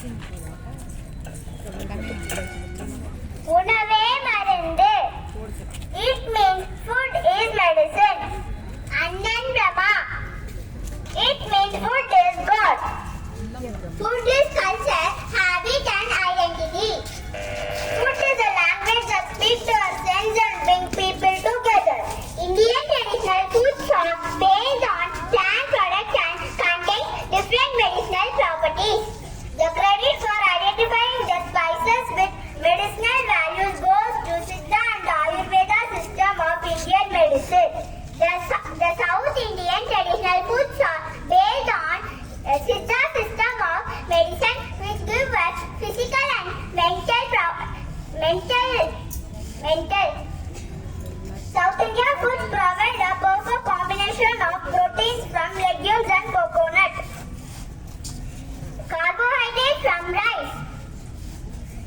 Unave marinde. It means food is medicine. Annan Brahma. It means food is God. Food is culture, habit and identity. Food is a language that speaks to our sense and brings people together. Indian traditional food shop based on plant products and contains different medicinal properties. The credit for identifying the spices with medicinal values goes to Siddha and Ayurveda system of Indian medicine. The South Indian traditional food shop based on Siddha system of medicine which give us physical and mental. South Indian foods provide a perfect combination of proteins from legumes and coconut, carbohydrates from rice,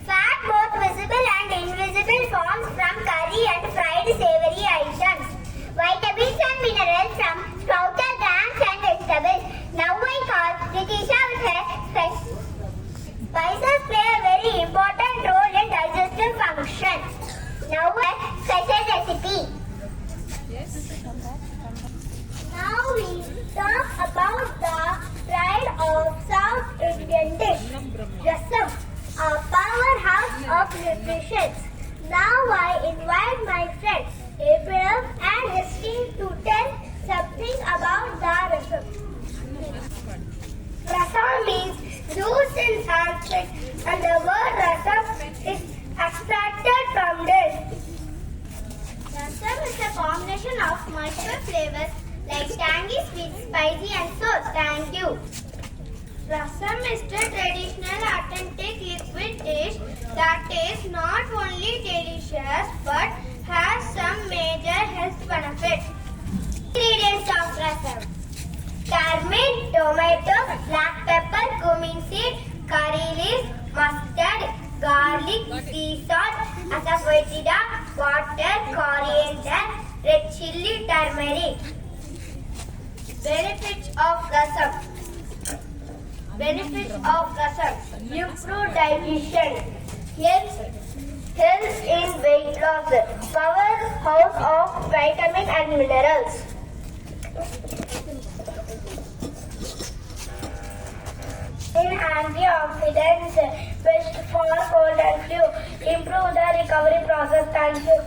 fat both visible and invisible forms from curry and fried savory items, vitamins and minerals from sprouted grams and vegetables. Now I call Ritisha with her spices play a very important role in digestive function. Now a special recipe. Now we talk about the pride of South Indian dish, rasam, a powerhouse of nutrition. Now I invite my friends April and Christine to tell something about the rasam. Rasam means juice in Sanskrit and the word rasam is extracted from this. Rasam is a combination of multiple flavors like tangy, sweet, spicy and sour. Thank you. Rasam is the traditional authentic liquid dish that is not only delicious but has some major health benefits. Ingredients of rasam: turmeric, tomato, black pepper, cumin seed, curry leaves, mustard, garlic, sea salt, asafoetida, water, coriander, red chilli, turmeric. Benefits of rasam. Benefits of rasam: improve digestion, helps in weight loss, powerhouse of vitamins and minerals. In antioxidants, best for cold and flu, improve the recovery process. Thank you.